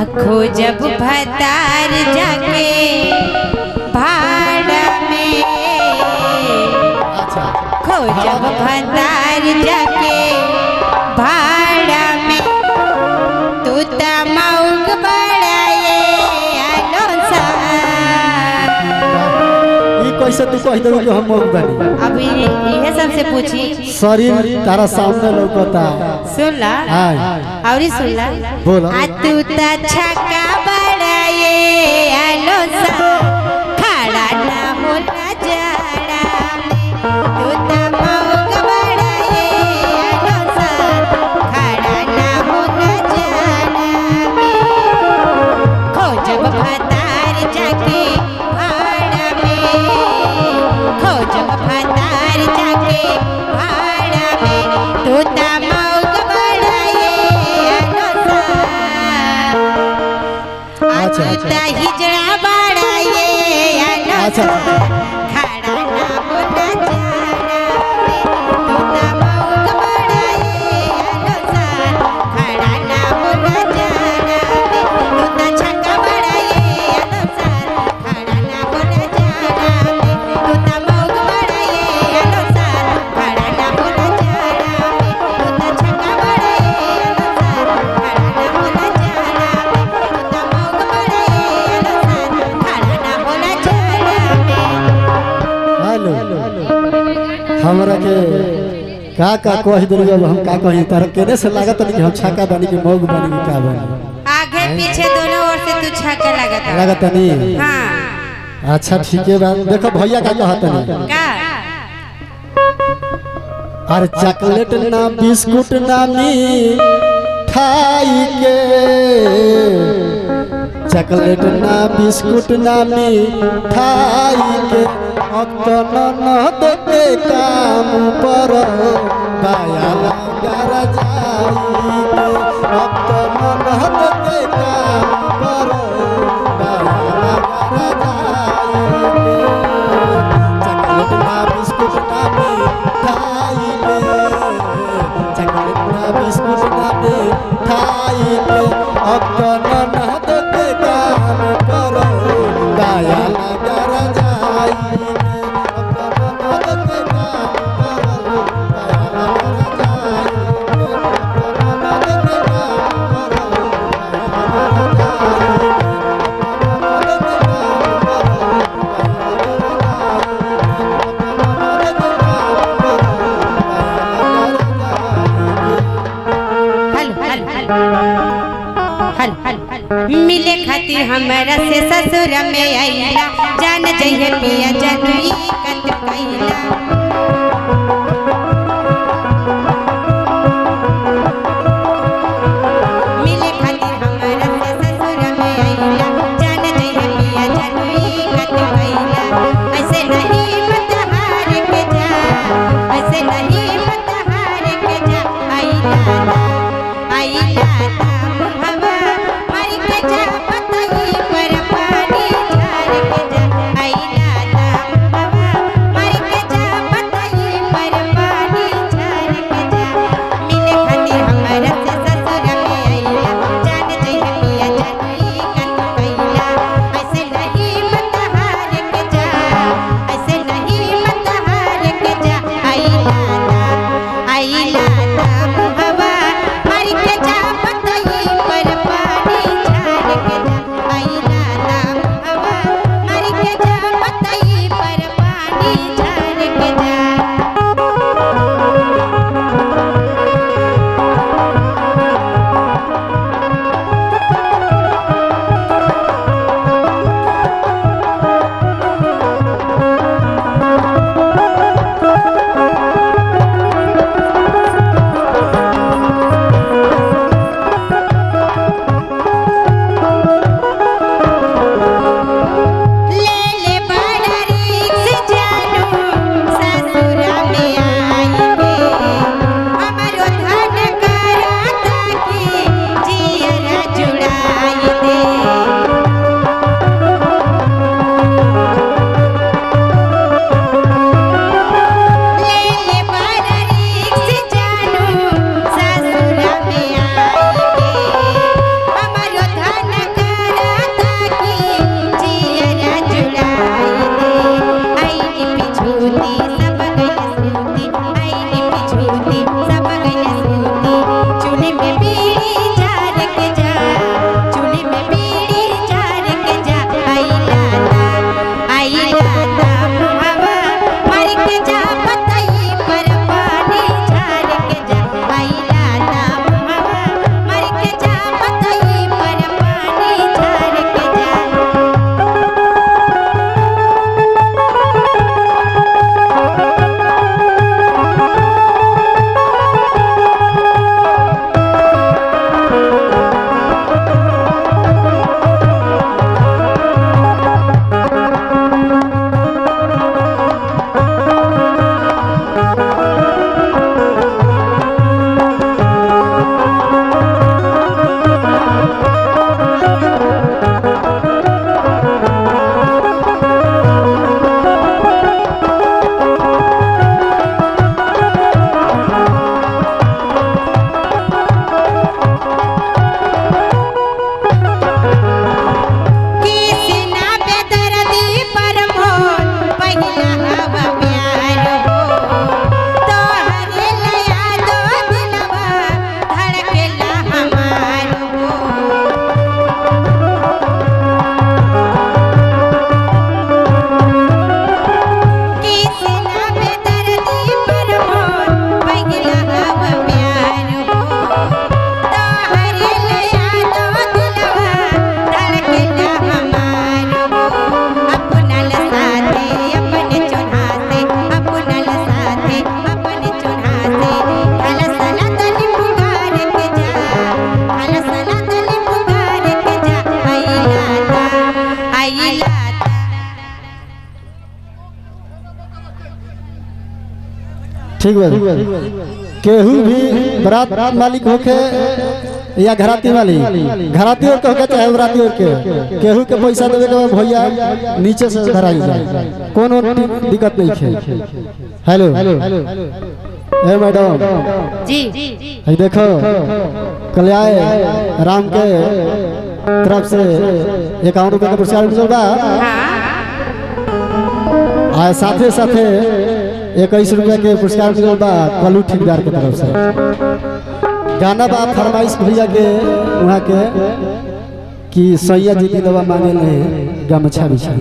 आखो जब भतार जाके भाड़ा में, खो जब भतार जाके भाड़ा में, तू तमौग बड़ाए आलो सा। ये कैसे तू कह दे कि हम मौग बनी? अभी ये सबसे पूछी शरीर तारा सामने लौकता। सुन ला और सुन ला बोला आ तू ता छक्का बड़ाए आलो सा, खड़ा ना होला जाड़ा में, तू ता मौग बड़ाए आलो सा, खड़ा ना होला जाड़ा में, खो जब भतार जाके भाड़ा में, खो जब भतार जाके भाड़ा में, तू ता मौग बड़ाए आलो सा। अच्छा ता हिजड़ा बड़ाए आलो सा, खड़ा ना होला जाड़ा में, तू ता मौग बड़ाए आलो सा, खड़ा ना होला जाड़ा में, तू ता छक्का बड़ाए आलो सा, खड़ा ना होला जाड़ा में, तू ता मौग बड़ाए आलो सा, खड़ा ना होला जाड़ा में, तू ता छक्का बड़ाए आलो सा, खड़ा ना होला जाड़ा में, तू ता मौग बड़ाए आलो सा, खड़ा ना होला जाड़ा में। हेलो हमरा के का कह दे जब हम का कही तार केने से लागत नहीं कि हम छक्का बनी कि मौग बनी कि का बनी? आगे पीछे दोनों ओर से तू छक्का लगाता लागत नहीं। हाँ अच्छा ठीक है बात। देखो भैया का कहत नहीं का अरे चॉकलेट ना बिस्कुट ना मिठाई के, चॉकलेट ना बिस्कुट ना मिठाई के, अब तो ननद के काम पर बाया लगा जाई के, अब तो ननद के काम पर बाया लगा जाई के, चॉकलेट ना बिस्कुट ना मिठाई के, चॉकलेट ना बिस्कुट ना मिठाई के, अब तो ननद के काम पर बाया लगा जाई के, अब तो ननद के काम पर बाया लगा जाई के, अब तो ननद के काम पर बाया लगा जाई के, अब तो ननद के हल हल हल मिले खातिर हमरा से ससुर में आइला, जान जइहे पिया जनई कत कइला, मिले खातिर हमरा से ससुर में आइला, जान जइहे पिया जनई कत कइला, ऐसे नहीं मत हार के जा, ऐसे नहीं मत हार के जा, आइला ना हवा मर के जा, पतई पर पानी झार के जा, आइला ना हवा मर के जा, पतई ठीक बा केहू भी बरात मालिक होके या घराती वाली घराती और के चाहे बराती और के केहू के पैसा देवे के भैया नीचे से धराई जाए कोनो दिक्कत नहीं है। हेलो ए मैडम जी ये देखो कल्याण राम के तरफ से 51 रुपए का पुरस्कार मिल बा आ साथे साथे 21 रुपए के पुरस्कार मिल बा कलू ठेकेदार के तरफ से। गाना बा फरमाइश भैया के वहाँ के कि सैया जी की दवा मांगे ले गमछा बिछा